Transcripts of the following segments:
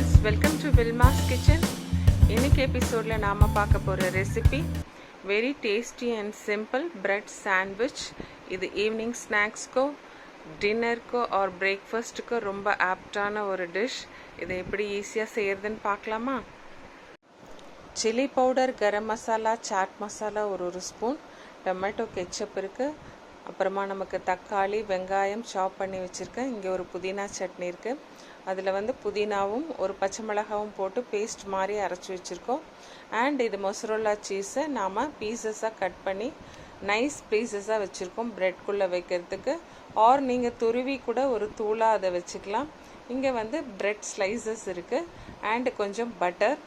Friends, welcome to Wilma's kitchen. இன்னைக்கு எபிசோடில் நாம் பார்க்க போகிற recipe very tasty and simple bread sandwich. இது ஈவினிங் ஸ்நாக்ஸ்க்கோ, டின்னருக்கோ ஆர் பிரேக்ஃபாஸ்ட்டுக்கோ ரொம்ப ஆப்டான ஒரு டிஷ். இதை எப்படி ஈஸியாக செய்கிறதுன்னு பார்க்கலாமா? சில்லி பவுடர், கரம் மசாலா, சாட் மசாலா ஒரு ஸ்பூன், டொமேட்டோ கெச்சப் இருக்குது, அப்புறமா நமக்கு தக்காளி, வெங்காயம் சாப் பண்ணி வச்சுருக்கேன். இங்கே ஒரு புதினா சட்னி இருக்குது. அதில் புதினாவும் ஒரு பச்சை மிளகாவும் போட்டு பேஸ்ட் மாதிரி அரைச்சி வச்சுருக்கோம். அண்ட் இது மொசரோலா சீஸை நாம் பீசஸாக கட் பண்ணி நைஸ் பீசஸாக வச்சுருக்கோம் ப்ரெட்குள்ளே வைக்கிறதுக்கு. ஆர் நீங்கள் துருவி கூட ஒரு தூளாக அதை வச்சுக்கலாம். இங்கே ப்ரெட் ஸ்லைசஸ் இருக்குது அண்டு கொஞ்சம் பட்டர்,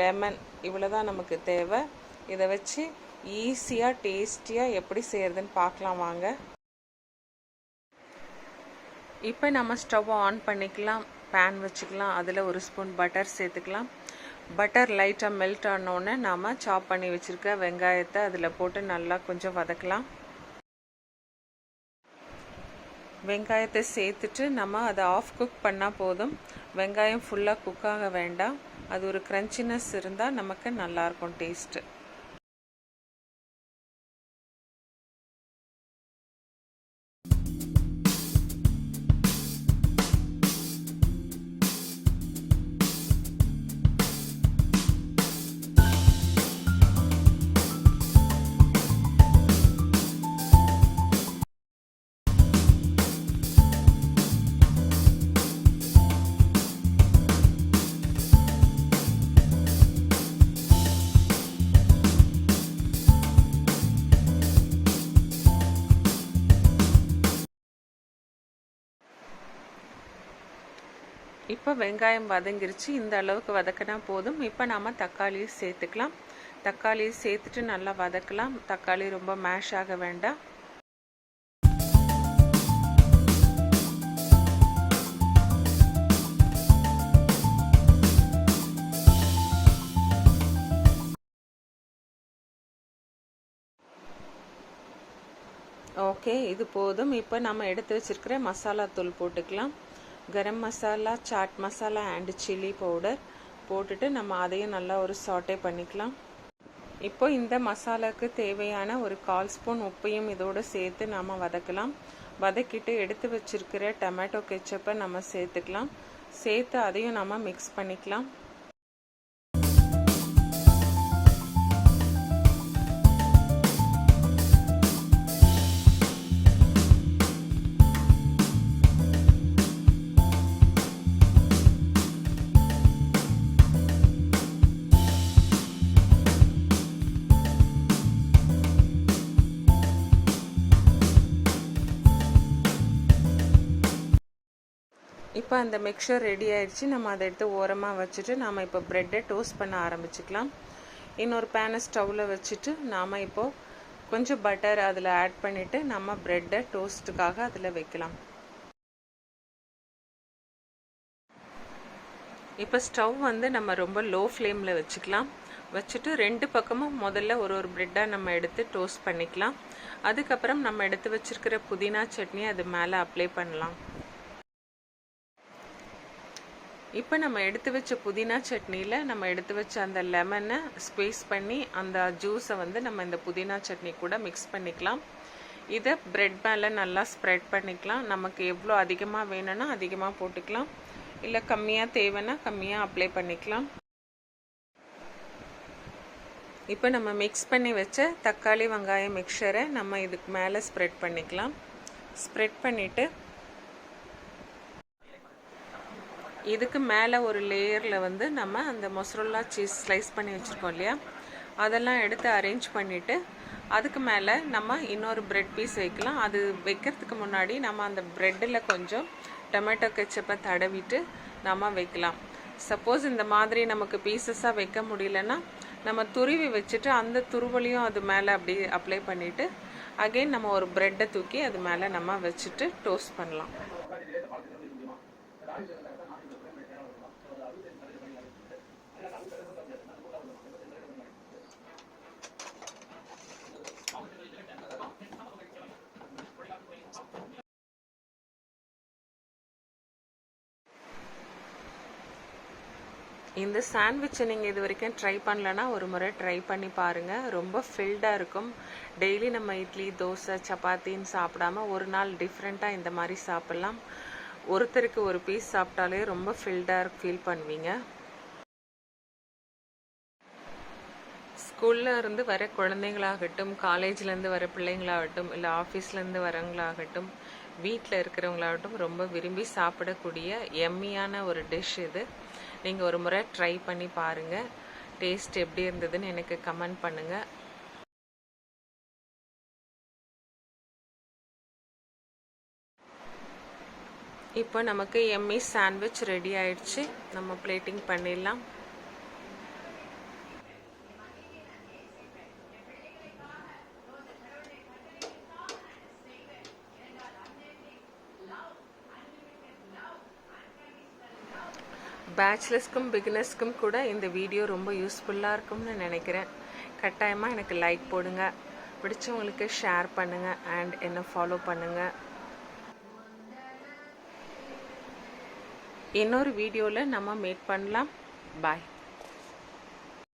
லெமன், இவ்வளோ தான் நமக்கு தேவை. இதை வச்சு ஈஸியாக டேஸ்டியாக எப்படி செய்கிறதுன்னு பார்க்கலாம் வாங்க. இப்போ நம்ம ஸ்டவ் ஆன் பண்ணிக்கலாம், பேன் வச்சுக்கலாம். அதில் ஒரு ஸ்பூன் பட்டர் சேர்த்துக்கலாம். பட்டர் லைட்டாக மெல்ட் ஆனோடனே நாம் சாப் பண்ணி வச்சுருக்க வெங்காயத்தை அதில் போட்டு நல்லா கொஞ்சம் வதக்கலாம். வெங்காயத்தை சேர்த்துட்டு நம்ம அதை ஆஃப் குக் பண்ணால் போதும். வெங்காயம் ஃபுல்லாக குக் ஆக வேண்டாம். அது ஒரு க்ரன்ச்சினஸ் இருந்தால் நமக்கு நல்லாயிருக்கும் டேஸ்ட்டு. இப்போ வெங்காயம் வதங்கிருச்சு. இந்த அளவுக்கு வதக்கினா போதும். இப்போ நாம் தக்காளியை சேர்த்துக்கலாம். தக்காளியை சேர்த்துட்டு நல்லா வதக்கலாம். தக்காளி ரொம்ப மேஷ் ஆக வேண்டாம். ஓகே, இது போதும். இப்போ நம்ம எடுத்து வச்சிருக்கிற மசாலா தூள் போட்டுக்கலாம். Garam masala, chaat masala and chilli powder போட்டுட்டு நம்ம அதையும் நல்லா ஒரு சாட்டே பண்ணிக்கலாம். இப்போ இந்த மசாலாவுக்கு தேவையான ஒரு 1/4 ஸ்பூன் உப்பையும் இதோடு சேர்த்து நாம் வதக்கலாம். வதக்கிட்டு எடுத்து வச்சிருக்கிற டொமேட்டோ கெச்சப்பை நம்ம சேர்த்துக்கலாம். சேர்த்து அதையும் நம்ம மிக்ஸ் பண்ணிக்கலாம். இப்போ அந்த மிக்சர் ரெடி ஆயிடுச்சு. நம்ம அதை எடுத்து ஓரமாக வச்சுட்டு நாம் இப்போ ப்ரெட்டை டோஸ்ட் பண்ண ஆரம்பிச்சுக்கலாம். இன்னொரு பேனை ஸ்டவ்வில் வச்சுட்டு நாம் இப்போது கொஞ்சம் பட்டர் அதில் ஆட் பண்ணிவிட்டு நம்ம ப்ரெட்டை டோஸ்ட்டுக்காக அதில் வைக்கலாம். இப்போ ஸ்டவ் நம்ம ரொம்ப லோ ஃப்ளேமில் வச்சுக்கலாம். வச்சுட்டு 2 பக்கமும் முதல்ல ஒரு ப்ரெட்டாக நம்ம எடுத்து டோஸ்ட் பண்ணிக்கலாம். அதுக்கப்புறம் நம்ம எடுத்து வச்சுருக்கிற புதினா சட்னி அது மேலே அப்ளை பண்ணலாம். இப்போ நம்ம எடுத்து வச்ச புதினா சட்னியில் நம்ம எடுத்து வச்ச அந்த லெமனை ஸ்குவீஸ் பண்ணி அந்த ஜூஸை நம்ம இந்த புதினா சட்னி கூட மிக்ஸ் பண்ணிக்கலாம். இதை ப்ரெட் மேலே நல்லா ஸ்ப்ரெட் பண்ணிக்கலாம். நமக்கு எவ்வளோ அதிகமாக வேணும்னா அதிகமாக போட்டுக்கலாம், இல்லை கம்மியாக தேவைன்னா கம்மியாக அப்ளை பண்ணிக்கலாம். இப்போ நம்ம மிக்ஸ் பண்ணி வச்ச தக்காளி வெங்காயம் மிக்சரை நம்ம இதுக்கு மேலே ஸ்ப்ரெட் பண்ணிக்கலாம். ஸ்ப்ரெட் பண்ணிவிட்டு இதுக்கு மேலே ஒரு லேயரில் நம்ம அந்த மொசரோலா சீஸ் ஸ்லைஸ் பண்ணி வச்சுருக்கோம் இல்லையா, அதெல்லாம் எடுத்து அரேஞ்ச் பண்ணிவிட்டு அதுக்கு மேலே நம்ம இன்னொரு ப்ரெட் பீஸ் வைக்கலாம். அது வைக்கிறதுக்கு முன்னாடி நம்ம அந்த ப்ரெட்டில் கொஞ்சம் டொமேட்டோ கெச்சப்பை தடவிட்டு நம்ம வைக்கலாம். சப்போஸ் இந்த மாதிரி நமக்கு பீசஸாக வைக்க முடியலன்னா நம்ம துருவி வச்சுட்டு அந்த துருவலையும் அது மேலே அப்படி அப்ளை பண்ணிவிட்டு அகெயின் நம்ம ஒரு ப்ரெட்டை தூக்கி அது மேலே நம்ம வச்சுட்டு டோஸ்ட் பண்ணலாம். இந்த சாண்ட்விட்சை நீங்கள் இது வரைக்கும் ட்ரை பண்ணலன்னா ஒரு முறை ட்ரை பண்ணி பாருங்கள். ரொம்ப ஃபில்டாக இருக்கும். டெய்லி நம்ம இட்லி தோசை சப்பாத்தின்னு சாப்பிடாம ஒரு நாள் டிஃப்ரெண்ட்டாக இந்த மாதிரி சாப்பிட்லாம். ஒருத்தருக்கு ஒரு பீஸ் சாப்பிட்டாலே ரொம்ப ஃபில்டாக ஃபீல் பண்ணுவீங்க. ஸ்கூல்ல இருந்து வர குழந்தைங்களாகட்டும், காலேஜ்லேருந்து வர பிள்ளைங்களாகட்டும், இல்லை ஆஃபீஸ்லேருந்து வரவங்களாகட்டும், வீட்டில் இருக்கிறவங்களாகட்டும் ரொம்ப விரும்பி சாப்பிடக்கூடிய எம்மியான ஒரு டிஷ் இது. நீங்கள் ஒரு முறை ட்ரை பண்ணி பாருங்கள். டேஸ்ட் எப்படி இருந்ததுன்னு எனக்கு கமெண்ட் பண்ணுங்கள். இப்போ நமக்கு எம்மி சாண்ட்விச் ரெடி ஆயிடுச்சு. நம்ம பிளேட்டிங் பண்ணிடலாம். பேச்சுலர்ஸ்க்கும் பிகினர்ஸ்க்கும் கூட இந்த வீடியோ ரொம்ப யூஸ்ஃபுல்லாக இருக்கும்னு நினைக்கிறேன். கட்டாயமாக எனக்கு லைக் போடுங்க, பிடிச்சவங்களுக்கு ஷேர் பண்ணுங்கள் அண்ட் என்னை ஃபாலோ பண்ணுங்கள். இன்னொரு வீடியோவில் நம்ம மீட் பண்ணலாம். பாய்.